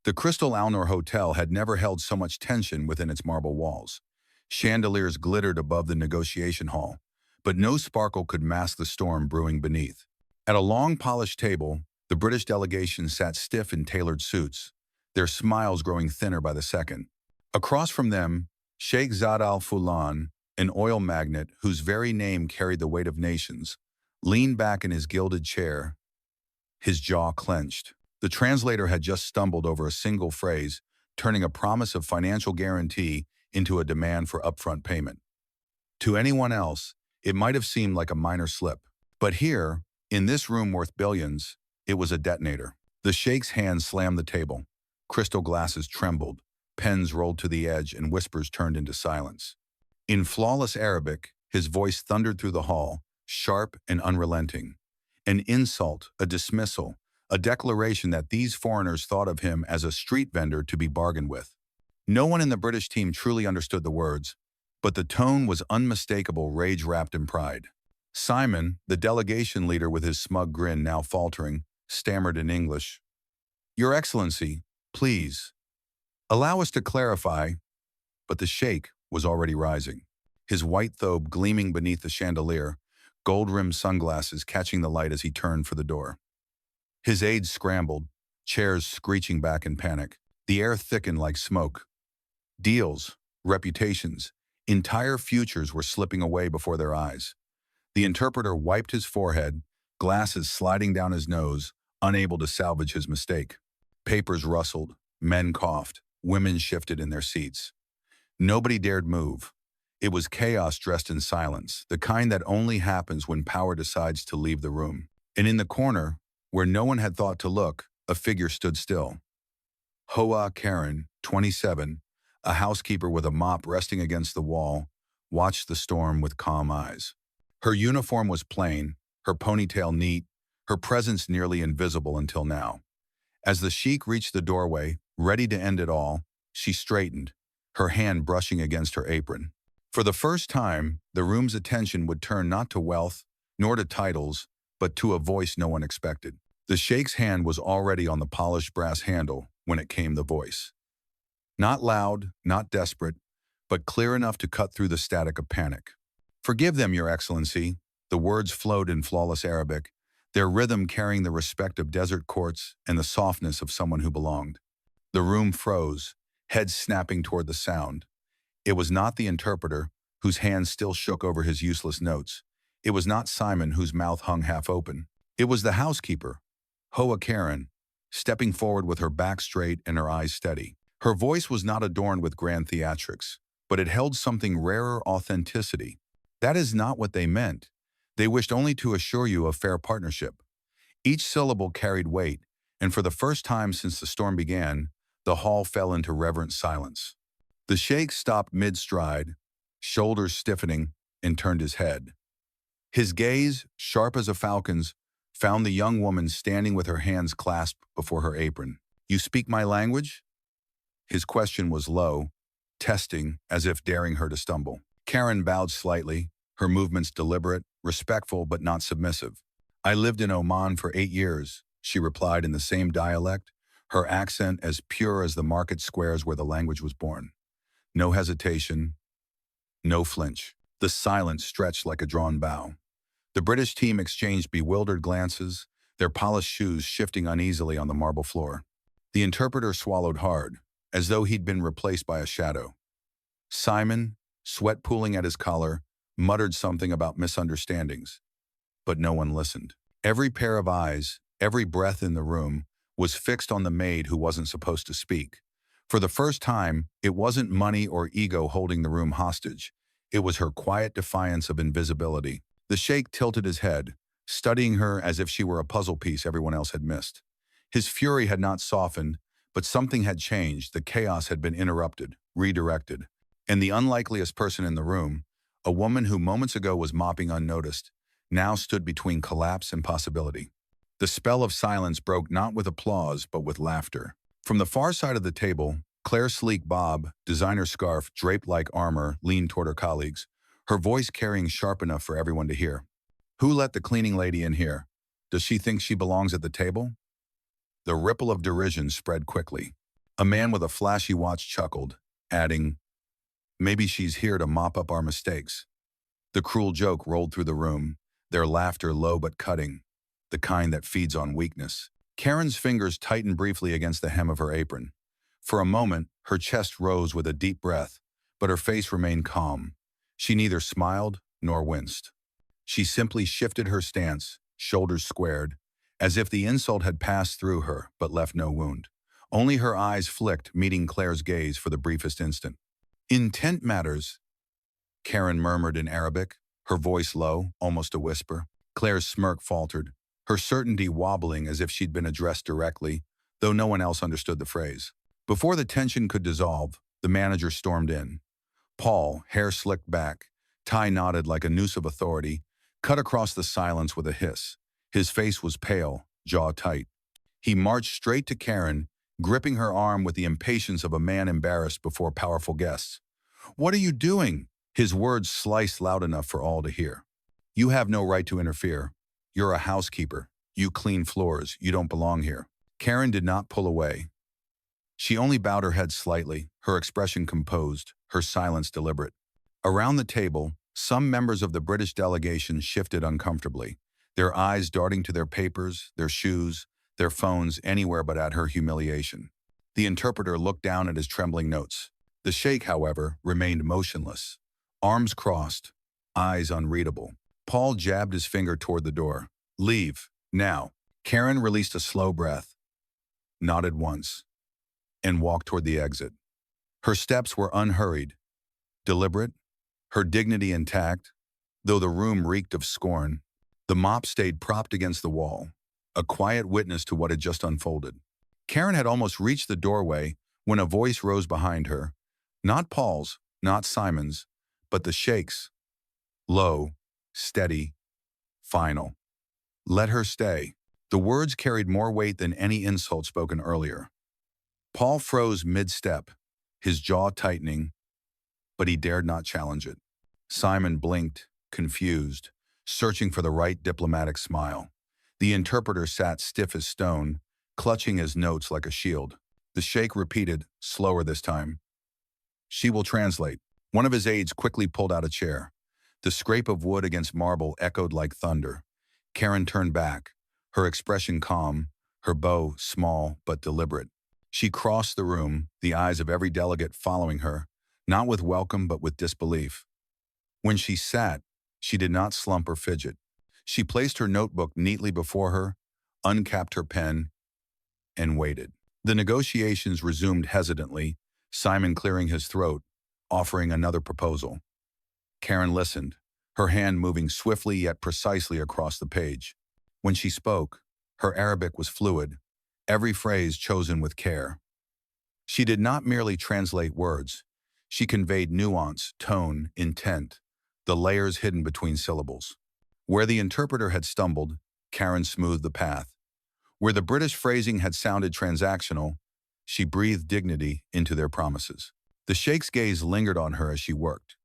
The Crystal Al Noor Hotel had never held so much tension within its marble walls. Chandeliers glittered above the negotiation hall, but no sparkle could mask the storm brewing beneath. At a long polished table, the British delegation sat stiff in tailored suits, their smiles growing thinner by the second. Across from them, Sheikh Zad Al Fulan, an oil magnate whose very name carried the weight of nations, leaned back in his gilded chair, his jaw clenched. The translator had just stumbled over a single phrase, turning a promise of financial guarantee into a demand for upfront payment. To anyone else, it might have seemed like a minor slip. But here, in this room worth billions, it was a detonator. The sheikh's hand slammed the table. Crystal glasses trembled, pens rolled to the edge, and whispers turned into silence. In flawless Arabic, his voice thundered through the hall, sharp and unrelenting. An insult, a dismissal, a declaration that these foreigners thought of him as a street vendor to be bargained with. No one in the British team truly understood the words, but the tone was unmistakable rage wrapped in pride. Simon, the delegation leader with his smug grin now faltering, stammered in English, "Your Excellency, please, allow us to clarify," but the sheikh was already rising. His white thobe gleaming beneath the chandelier, gold-rimmed sunglasses catching the light as he turned for the door. His aides scrambled, chairs screeching back in panic. The air thickened like smoke. Deals, reputations, entire futures were slipping away before their eyes. The interpreter wiped his forehead, glasses sliding down his nose, unable to salvage his mistake. Papers rustled, men coughed, women shifted in their seats. Nobody dared move. It was chaos dressed in silence, the kind that only happens when power decides to leave the room. And in the corner, where no one had thought to look, a figure stood still. Hoa Karen, 27, a housekeeper with a mop resting against the wall, watched the storm with calm eyes. Her uniform was plain, her ponytail neat, her presence nearly invisible until now. As the sheikh reached the doorway, ready to end it all, she straightened, her hand brushing against her apron. For the first time, the room's attention would turn not to wealth, nor to titles, but to a voice no one expected. The sheikh's hand was already on the polished brass handle when it came the voice. Not loud, not desperate, but clear enough to cut through the static of panic. "Forgive them, Your Excellency." The words flowed in flawless Arabic, their rhythm carrying the respect of desert courts and the softness of someone who belonged. The room froze, heads snapping toward the sound. It was not the interpreter, whose hands still shook over his useless notes. It was not Simon, whose mouth hung half open. It was the housekeeper, Hoa Karen, stepping forward with her back straight and her eyes steady. Her voice was not adorned with grand theatrics, but it held something rarer: authenticity. "That is not what they meant. They wished only to assure you of fair partnership." Each syllable carried weight, and for the first time since the storm began, the hall fell into reverent silence. The sheikh stopped mid-stride, shoulders stiffening, and turned his head. His gaze, sharp as a falcon's, found the young woman standing with her hands clasped before her apron. "You speak my language?" His question was low, testing, as if daring her to stumble. Karen bowed slightly, her movements deliberate, respectful but not submissive. "I lived in Oman for 8 years, she replied in the same dialect, her accent as pure as the market squares where the language was born. No hesitation, no flinch. The silence stretched like a drawn bow. The British team exchanged bewildered glances, their polished shoes shifting uneasily on the marble floor. The interpreter swallowed hard, as though he'd been replaced by a shadow. Simon, sweat pooling at his collar, muttered something about misunderstandings, but no one listened. Every pair of eyes, every breath in the room, was fixed on the maid who wasn't supposed to speak. For the first time, it wasn't money or ego holding the room hostage. It was her quiet defiance of invisibility. The sheikh tilted his head, studying her as if she were a puzzle piece everyone else had missed. His fury had not softened, but something had changed. The chaos had been interrupted, redirected. And the unlikeliest person in the room, a woman who moments ago was mopping unnoticed, now stood between collapse and possibility. The spell of silence broke not with applause, but with laughter. From the far side of the table, Claire's sleek bob, designer scarf draped like armor, leaned toward her colleagues, her voice carrying sharp enough for everyone to hear. "Who let the cleaning lady in here? Does she think she belongs at the table?" The ripple of derision spread quickly. A man with a flashy watch chuckled, adding, "Maybe she's here to mop up our mistakes." The cruel joke rolled through the room, their laughter low but cutting, the kind that feeds on weakness. Karen's fingers tightened briefly against the hem of her apron. For a moment, her chest rose with a deep breath, but her face remained calm. She neither smiled nor winced. She simply shifted her stance, shoulders squared, as if the insult had passed through her but left no wound. Only her eyes flicked, meeting Claire's gaze for the briefest instant. "Intent matters," Karen murmured in Arabic, her voice low, almost a whisper. Claire's smirk faltered, her certainty wobbling as if she'd been addressed directly, though no one else understood the phrase. Before the tension could dissolve, the manager stormed in. Paul, hair slicked back, tie knotted like a noose of authority, cut across the silence with a hiss. His face was pale, jaw tight. He marched straight to Karen, gripping her arm with the impatience of a man embarrassed before powerful guests. "What are you doing?" His words sliced loud enough for all to hear. "You have no right to interfere. You're a housekeeper. You clean floors. You don't belong here." Karen did not pull away. She only bowed her head slightly, her expression composed, her silence deliberate. Around the table, some members of the British delegation shifted uncomfortably, their eyes darting to their papers, their shoes, their phones, anywhere but at her humiliation. The interpreter looked down at his trembling notes. The Sheikh, however, remained motionless, arms crossed, eyes unreadable. Paul jabbed his finger toward the door. "Leave, now." Karen released a slow breath, nodded once, and walked toward the exit. Her steps were unhurried, deliberate, her dignity intact, though the room reeked of scorn. The mop stayed propped against the wall, a quiet witness to what had just unfolded. Karen had almost reached the doorway when a voice rose behind her, not Paul's, not Simon's, but the Sheikh's. Low, steady, final. "Let her stay." The words carried more weight than any insult spoken earlier. Paul froze mid-step, his jaw tightening, but he dared not challenge it. Simon blinked, confused, searching for the right diplomatic smile. The interpreter sat stiff as stone, clutching his notes like a shield. The Sheikh repeated, slower this time, "She will translate." One of his aides quickly pulled out a chair. The scrape of wood against marble echoed like thunder. Karen turned back, her expression calm, her bow small but deliberate. She crossed the room, the eyes of every delegate following her, not with welcome but with disbelief. When she sat, she did not slump or fidget. She placed her notebook neatly before her, uncapped her pen, and waited. The negotiations resumed hesitantly, Simon clearing his throat, offering another proposal. Karen listened, her hand moving swiftly yet precisely across the page. When she spoke, her Arabic was fluid, every phrase chosen with care. She did not merely translate words. She conveyed nuance, tone, intent, the layers hidden between syllables. Where the interpreter had stumbled, Karen smoothed the path. Where the British phrasing had sounded transactional, she breathed dignity into their promises. The Sheikh's gaze lingered on her as she worked.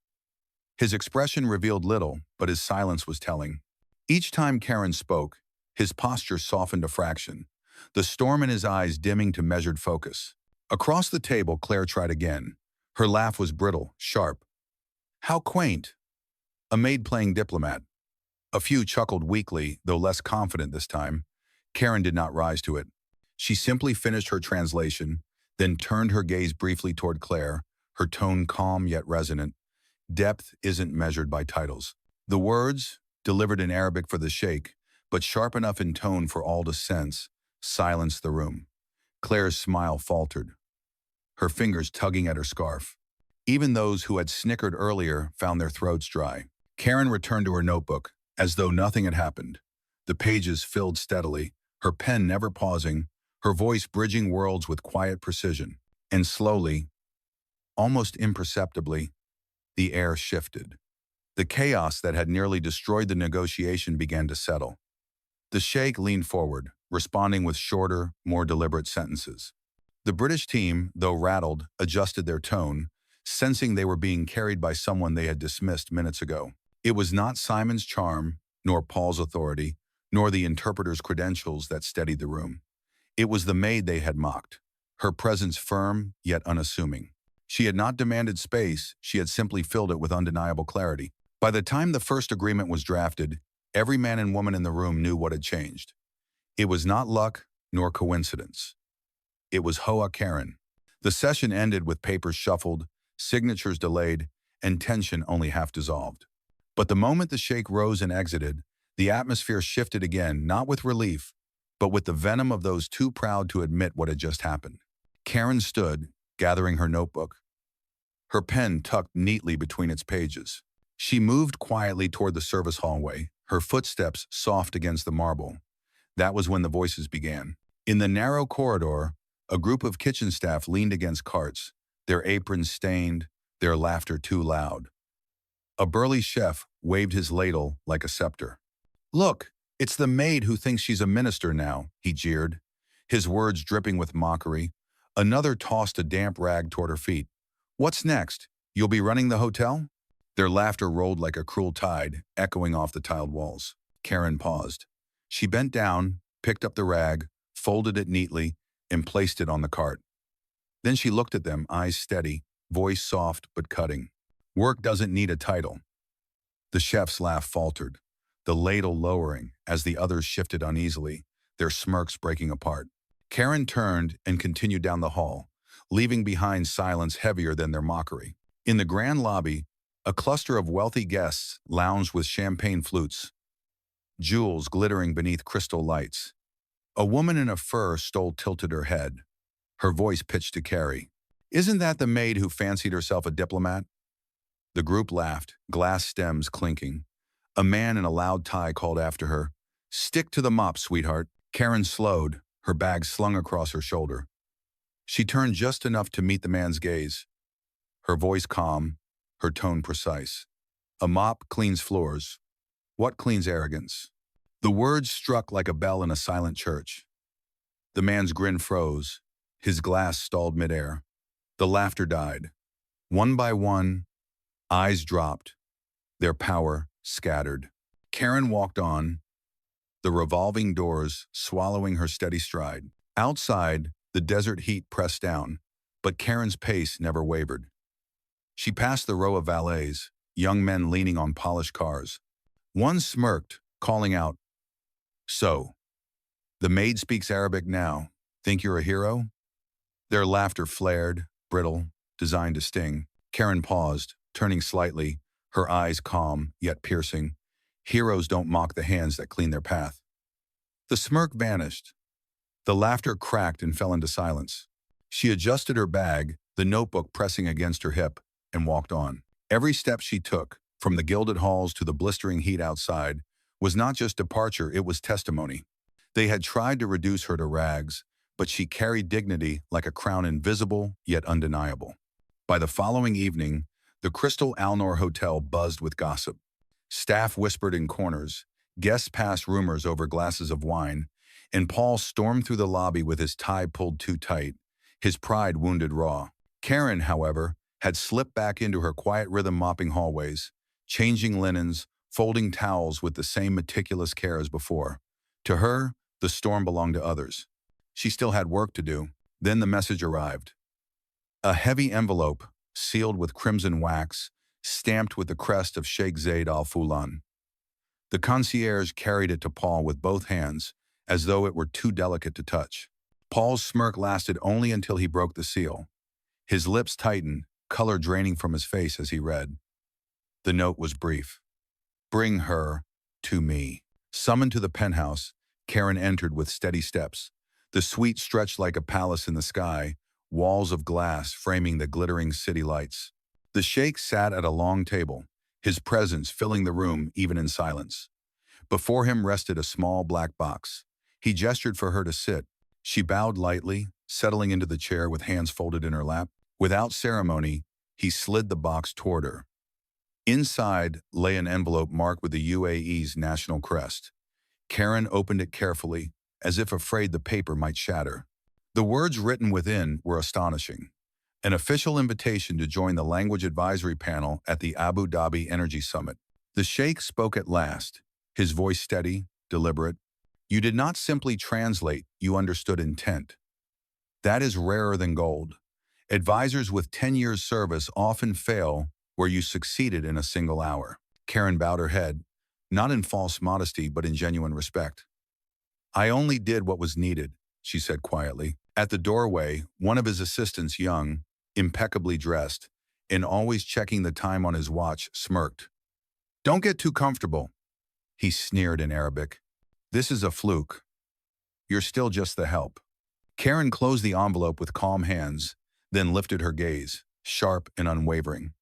His expression revealed little, but his silence was telling. Each time Karen spoke, his posture softened a fraction, the storm in his eyes dimming to measured focus. Across the table, Claire tried again. Her laugh was brittle, sharp. "How quaint." A maid playing diplomat. A few chuckled weakly, though less confident this time. Karen did not rise to it. She simply finished her translation, then turned her gaze briefly toward Claire, her tone calm yet resonant. "Depth isn't measured by titles." The words, delivered in Arabic for the Sheikh, but sharp enough in tone for all to sense, silenced the room. Claire's smile faltered, her fingers tugging at her scarf. Even those who had snickered earlier found their throats dry. Karen returned to her notebook, as though nothing had happened. The pages filled steadily, her pen never pausing, her voice bridging worlds with quiet precision. And slowly, almost imperceptibly, the air shifted. The chaos that had nearly destroyed the negotiation began to settle. The Sheikh leaned forward, responding with shorter, more deliberate sentences. The British team, though rattled, adjusted their tone, sensing they were being carried by someone they had dismissed minutes ago. It was not Simon's charm, nor Paul's authority, nor the interpreter's credentials that steadied the room. It was the maid they had mocked, her presence firm yet unassuming. She had not demanded space, she had simply filled it with undeniable clarity. By the time the first agreement was drafted, every man and woman in the room knew what had changed. It was not luck nor coincidence. It was Hoa Karen. The session ended with papers shuffled, signatures delayed, and tension only half dissolved. But the moment the sheikh rose and exited, the atmosphere shifted again, not with relief, but with the venom of those too proud to admit what had just happened. Karen stood, gathering her notebook, her pen tucked neatly between its pages. She moved quietly toward the service hallway, her footsteps soft against the marble. That was when the voices began. In the narrow corridor, a group of kitchen staff leaned against carts, their aprons stained, their laughter too loud. A burly chef waved his ladle like a scepter. "Look, it's the maid who thinks she's a minister now," he jeered, his words dripping with mockery. Another tossed a damp rag toward her feet. "What's next? You'll be running the hotel?" Their laughter rolled like a cruel tide, echoing off the tiled walls. Karen paused. She bent down, picked up the rag, folded it neatly, and placed it on the cart. Then she looked at them, eyes steady, voice soft but cutting. "Work doesn't need a title." The chef's laugh faltered, the ladle lowering as the others shifted uneasily, their smirks breaking apart. Karen turned and continued down the hall, leaving behind silence heavier than their mockery. In the grand lobby, a cluster of wealthy guests lounged with champagne flutes, jewels glittering beneath crystal lights. A woman in a fur stole tilted her head, her voice pitched to Carrie. "Isn't that the maid who fancied herself a diplomat?" The group laughed, glass stems clinking. A man in a loud tie called after her, "Stick to the mop, sweetheart." Karen slowed, her bag slung across her shoulder. She turned just enough to meet the man's gaze, her voice calm, her tone precise. "A mop cleans floors. What cleans arrogance?" The words struck like a bell in a silent church. The man's grin froze, his glass stalled midair. The laughter died. One by one, eyes dropped, their power scattered. Karen walked on, the revolving doors swallowing her steady stride. Outside, the desert heat pressed down, but Karen's pace never wavered. She passed the row of valets, young men leaning on polished cars. One smirked, calling out, "So, the maid speaks Arabic now. Think you're a hero?" Their laughter flared, brittle, designed to sting. Karen paused, turning slightly, her eyes calm, yet piercing. Heroes don't mock the hands that clean their path. The smirk vanished. The laughter cracked and fell into silence. She adjusted her bag, the notebook pressing against her hip, and walked on. Every step she took, from the gilded halls to the blistering heat outside, was not just departure, it was testimony. They had tried to reduce her to rags, but she carried dignity like a crown, invisible yet undeniable. By the following evening, the Crystal Alnor Hotel buzzed with gossip. Staff whispered in corners, guests passed rumors over glasses of wine, and Paul stormed through the lobby with his tie pulled too tight, his pride wounded raw. Karen, however, had slipped back into her quiet rhythm, mopping hallways, changing linens, folding towels with the same meticulous care as before. To her, the storm belonged to others. She still had work to do. Then the message arrived. A heavy envelope, sealed with crimson wax, stamped with the crest of Sheikh Zaid al-Fulan. The concierge carried it to Paul with both hands, as though it were too delicate to touch. Paul's smirk lasted only until he broke the seal. His lips tightened, color draining from his face as he read. The note was brief. "Bring her to me." Summoned to the penthouse, Karen entered with steady steps. The suite stretched like a palace in the sky, walls of glass framing the glittering city lights. The sheikh sat at a long table, his presence filling the room even in silence. Before him rested a small black box. He gestured for her to sit. She bowed lightly, settling into the chair with hands folded in her lap. Without ceremony, he slid the box toward her. Inside lay an envelope marked with the UAE's national crest. Karen opened it carefully, as if afraid the paper might shatter. The words written within were astonishing. An official invitation to join the language advisory panel at the Abu Dhabi Energy Summit. The sheikh spoke at last, his voice steady, deliberate. "You did not simply translate, you understood intent. That is rarer than gold. Advisors with 10 years service often fail where you succeeded in a single hour. Karen bowed her head, not in false modesty but in genuine respect. I only did what was needed, she said quietly. At the doorway, one of his assistants, young, impeccably dressed, and always checking the time on his watch, smirked. Don't get too comfortable, he sneered in Arabic. This is a fluke. You're still just the help. Karen closed the envelope with calm hands, then lifted her gaze, sharp and unwavering.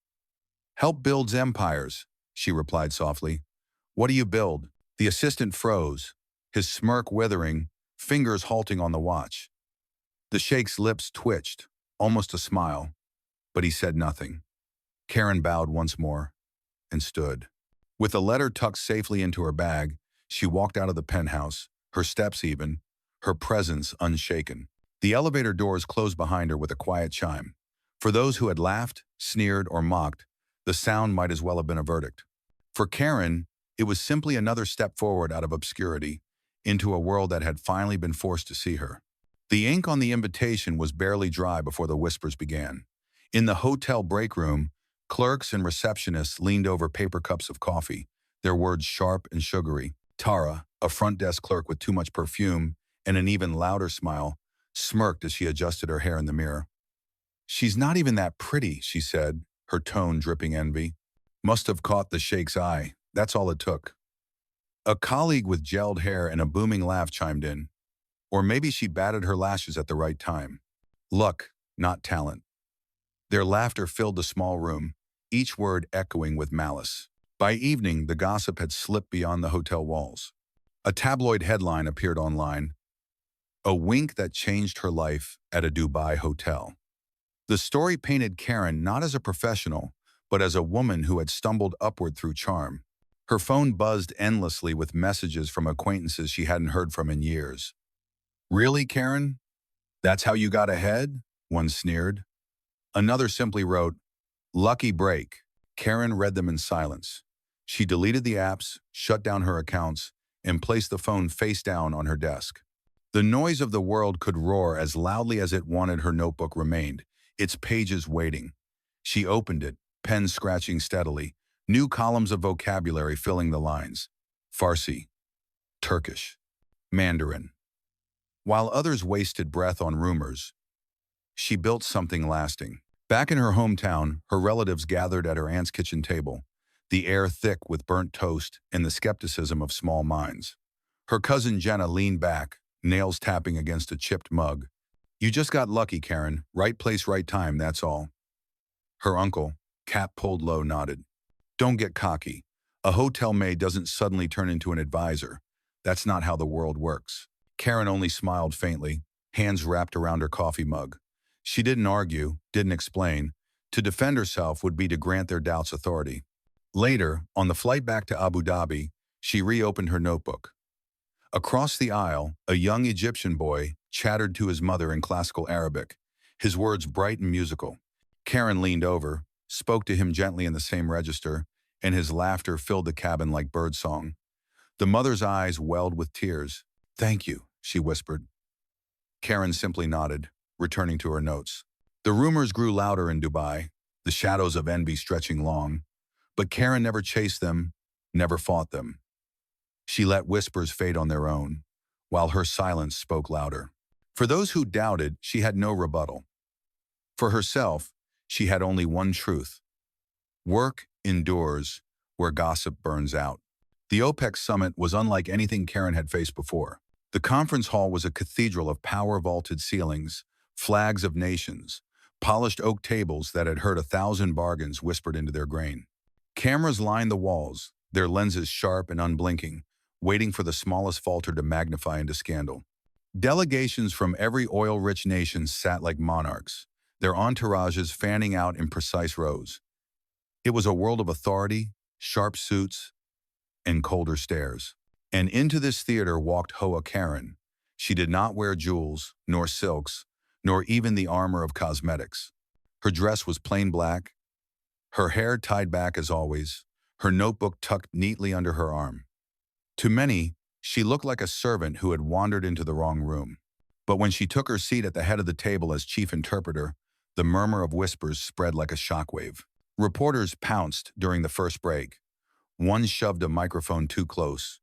Help builds empires, she replied softly. What do you build? The assistant froze, his smirk withering, fingers halting on the watch. The sheikh's lips twitched, almost a smile, but he said nothing. Karen bowed once more and stood. With the letter tucked safely into her bag, she walked out of the penthouse, her steps even, her presence unshaken. The elevator doors closed behind her with a quiet chime. For those who had laughed, sneered, or mocked, the sound might as well have been a verdict. For Karen, it was simply another step forward out of obscurity into a world that had finally been forced to see her. The ink on the invitation was barely dry before the whispers began. In the hotel break room, clerks and receptionists leaned over paper cups of coffee, their words sharp and sugary. Tara, a front desk clerk with too much perfume and an even louder smile, smirked as she adjusted her hair in the mirror. She's not even that pretty, she said, her tone dripping envy. Must have caught the sheikh's eye. That's all it took. A colleague with gelled hair and a booming laugh chimed in. Or maybe she batted her lashes at the right time. Luck, not talent. Their laughter filled the small room, each word echoing with malice. By evening, the gossip had slipped beyond the hotel walls. A tabloid headline appeared online. A wink that changed her life at a Dubai hotel. The story painted Karen not as a professional, but as a woman who had stumbled upward through charm. Her phone buzzed endlessly with messages from acquaintances she hadn't heard from in years. Really, Karen? That's how you got ahead? One sneered. Another simply wrote, Lucky break. Karen read them in silence. She deleted the apps, shut down her accounts, and placed the phone face down on her desk. The noise of the world could roar as loudly as it wanted. Her notebook remained, its pages waiting. She opened it, pen scratching steadily, new columns of vocabulary filling the lines. Farsi, Turkish, Mandarin. While others wasted breath on rumors, she built something lasting. Back in her hometown, her relatives gathered at her aunt's kitchen table, the air thick with burnt toast and the skepticism of small minds. Her cousin Jenna leaned back, nails tapping against a chipped mug. You just got lucky, Karen. Right place, right time, that's all. Her uncle, cap pulled low, nodded. Don't get cocky. A hotel maid doesn't suddenly turn into an advisor. That's not how the world works. Karen only smiled faintly, hands wrapped around her coffee mug. She didn't argue, didn't explain. To defend herself would be to grant their doubts authority. Later, on the flight back to Abu Dhabi, she reopened her notebook. Across the aisle, a young Egyptian boy chattered to his mother in classical Arabic, his words bright and musical. Karen leaned over, spoke to him gently in the same register, and his laughter filled the cabin like birdsong. The mother's eyes welled with tears. Thank you, she whispered. Karen simply nodded, returning to her notes. The rumors grew louder in Dubai, the shadows of envy stretching long. But Karen never chased them, never fought them. She let whispers fade on their own, while her silence spoke louder. For those who doubted, she had no rebuttal. For herself, she had only one truth. Work endures where gossip burns out. The OPEC summit was unlike anything Karen had faced before. The conference hall was a cathedral of power-vaulted ceilings, flags of nations, polished oak tables that had heard 1,000 bargains whispered into their grain. Cameras lined the walls, their lenses sharp and unblinking, waiting for the smallest falter to magnify into scandal. Delegations from every oil-rich nation sat like monarchs, their entourages fanning out in precise rows. It was a world of authority, sharp suits, and colder stares. And into this theater walked Hoa Karen. She did not wear jewels, nor silks, nor even the armor of cosmetics. Her dress was plain black, her hair tied back as always, her notebook tucked neatly under her arm. To many, she looked like a servant who had wandered into the wrong room. But when she took her seat at the head of the table as chief interpreter, the murmur of whispers spread like a shockwave. Reporters pounced during the first break. One shoved a microphone too close.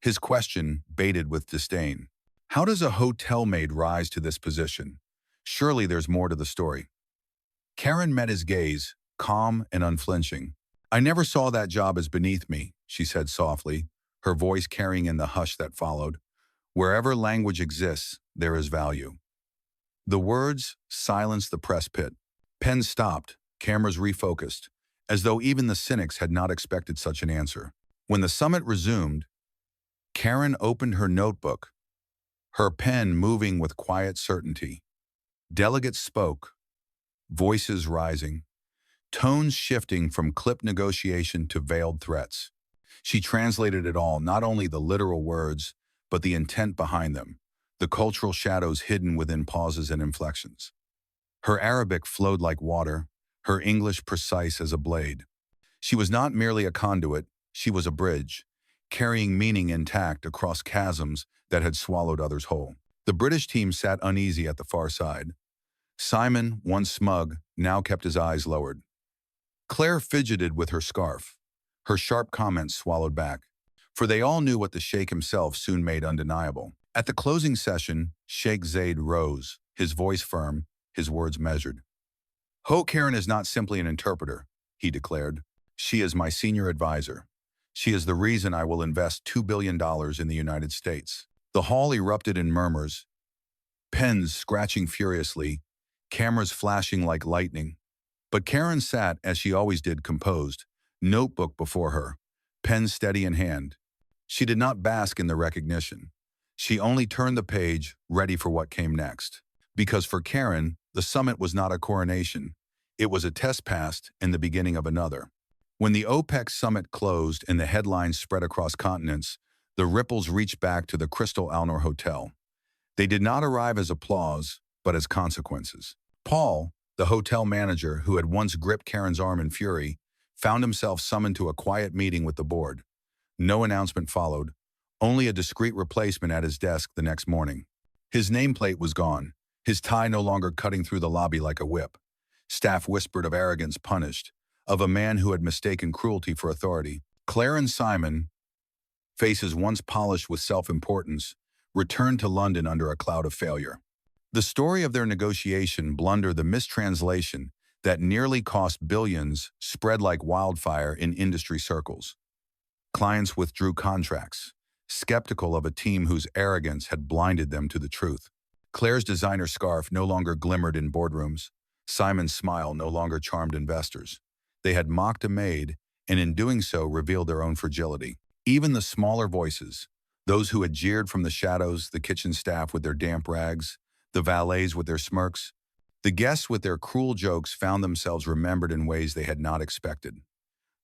His question baited with disdain. How does a hotel maid rise to this position? Surely there's more to the story. Karen met his gaze, calm and unflinching. I never saw that job as beneath me, she said softly, her voice carrying in the hush that followed. Wherever language exists, there is value. The words silenced the press pit. Pens stopped, cameras refocused, as though even the cynics had not expected such an answer. When the summit resumed, Karen opened her notebook, her pen moving with quiet certainty. Delegates spoke, voices rising, tones shifting from clipped negotiation to veiled threats. She translated it all, not only the literal words, but the intent behind them, the cultural shadows hidden within pauses and inflections. Her Arabic flowed like water, her English precise as a blade. She was not merely a conduit, she was a bridge, carrying meaning intact across chasms that had swallowed others whole. The British team sat uneasy at the far side. Simon, once smug, now kept his eyes lowered. Claire fidgeted with her scarf, her sharp comments swallowed back, for they all knew what the Sheikh himself soon made undeniable. At the closing session, Sheikh Zaid rose, his voice firm, his words measured. Karen is not simply an interpreter, he declared. She is my senior advisor. She is the reason I will invest $2 billion in the United States. The hall erupted in murmurs, pens scratching furiously, cameras flashing like lightning. But Karen sat, as she always did, composed, notebook before her, pen steady in hand. She did not bask in the recognition. She only turned the page, ready for what came next. Because for Karen, the summit was not a coronation. It was a test passed and the beginning of another. When the OPEC summit closed and the headlines spread across continents, the ripples reached back to the Crystal Alnor Hotel. They did not arrive as applause, but as consequences. Paul, the hotel manager who had once gripped Karen's arm in fury, found himself summoned to a quiet meeting with the board. No announcement followed, only a discreet replacement at his desk the next morning. His nameplate was gone, his tie no longer cutting through the lobby like a whip. Staff whispered of arrogance punished, of a man who had mistaken cruelty for authority. Claire and Simon, faces once polished with self-importance, returned to London under a cloud of failure. The story of their negotiation blunder, the mistranslation that nearly cost billions, spread like wildfire in industry circles. Clients withdrew contracts, skeptical of a team whose arrogance had blinded them to the truth. Claire's designer scarf no longer glimmered in boardrooms. Simon's smile no longer charmed investors. They had mocked a maid, and in doing so revealed their own fragility. Even the smaller voices, those who had jeered from the shadows, the kitchen staff with their damp rags, the valets with their smirks, the guests with their cruel jokes, found themselves remembered in ways they had not expected.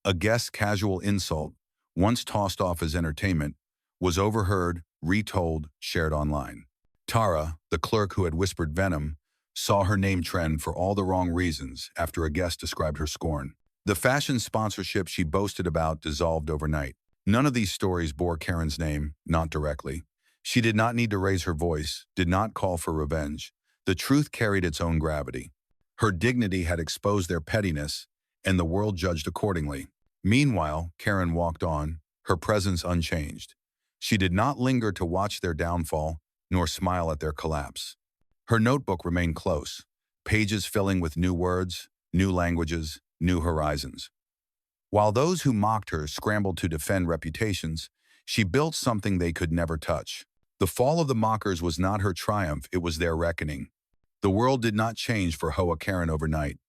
A guest's casual insult, once tossed off as entertainment, was overheard, retold, shared online. Tara, the clerk who had whispered venom, saw her name trend for all the wrong reasons after a guest described her scorn. The fashion sponsorship she boasted about dissolved overnight. None of these stories bore Karen's name, not directly. She did not need to raise her voice, did not call for revenge. The truth carried its own gravity. Her dignity had exposed their pettiness, and the world judged accordingly. Meanwhile, Karen walked on, her presence unchanged. She did not linger to watch their downfall, nor smile at their collapse. Her notebook remained close, pages filling with new words, new languages, new horizons. While those who mocked her scrambled to defend reputations, she built something they could never touch. The fall of the mockers was not her triumph, it was their reckoning. The world did not change for Hoa Karen overnight.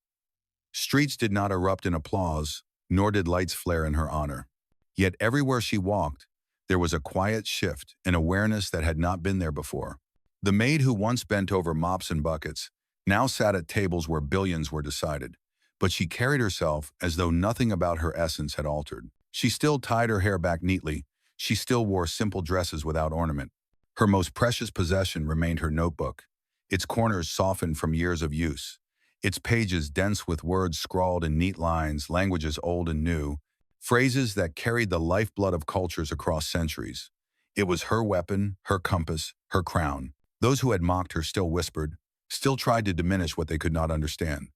Streets did not erupt in applause, nor did lights flare in her honor. Yet everywhere she walked, there was a quiet shift, an awareness that had not been there before. The maid who once bent over mops and buckets now sat at tables where billions were decided. But she carried herself as though nothing about her essence had altered. She still tied her hair back neatly. She still wore simple dresses without ornament. Her most precious possession remained her notebook, its corners softened from years of use, its pages dense with words scrawled in neat lines, languages old and new, phrases that carried the lifeblood of cultures across centuries. It was her weapon, her compass, her crown. Those who had mocked her still whispered, still tried to diminish what they could not understand.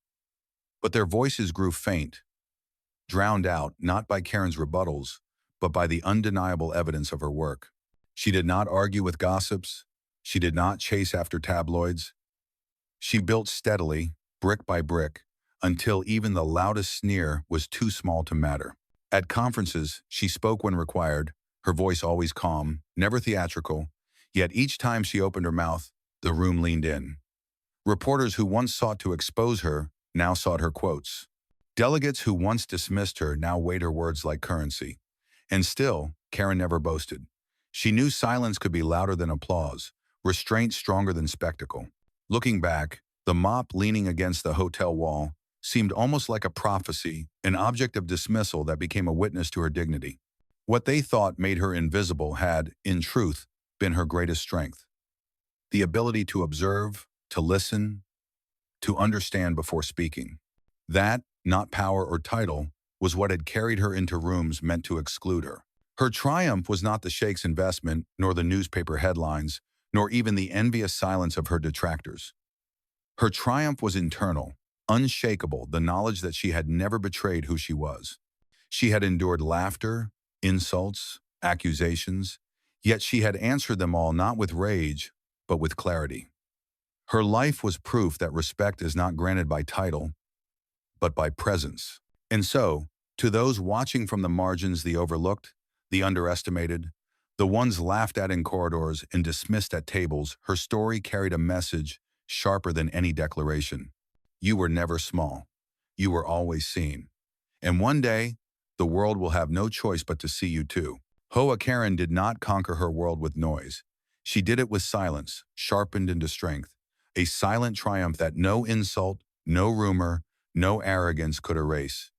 But their voices grew faint, drowned out not by Karen's rebuttals, but by the undeniable evidence of her work. She did not argue with gossips. She did not chase after tabloids. She built steadily, brick by brick, until even the loudest sneer was too small to matter. At conferences, she spoke when required, her voice always calm, never theatrical, yet each time she opened her mouth, the room leaned in. Reporters who once sought to expose her now sought her quotes. Delegates who once dismissed her now weighed her words like currency. And still, Karen never boasted. She knew silence could be louder than applause, restraint stronger than spectacle. Looking back, the mop leaning against the hotel wall seemed almost like a prophecy, an object of dismissal that became a witness to her dignity. What they thought made her invisible had, in truth, been her greatest strength. The ability to observe, to listen, to understand before speaking. That, not power or title, was what had carried her into rooms meant to exclude her. Her triumph was not the Sheikh's investment, nor the newspaper headlines, nor even the envious silence of her detractors. Her triumph was internal, unshakable, the knowledge that she had never betrayed who she was. She had endured laughter, insults, accusations, yet she had answered them all not with rage, but with clarity. Her life was proof that respect is not granted by title, but by presence. And so, to those watching from the margins, the overlooked, the underestimated, the ones laughed at in corridors and dismissed at tables, her story carried a message sharper than any declaration. You were never small. You were always seen. And one day, the world will have no choice but to see you too. Hoa Karen did not conquer her world with noise. She did it with silence, sharpened into strength. A silent triumph that no insult, no rumor, no arrogance could erase.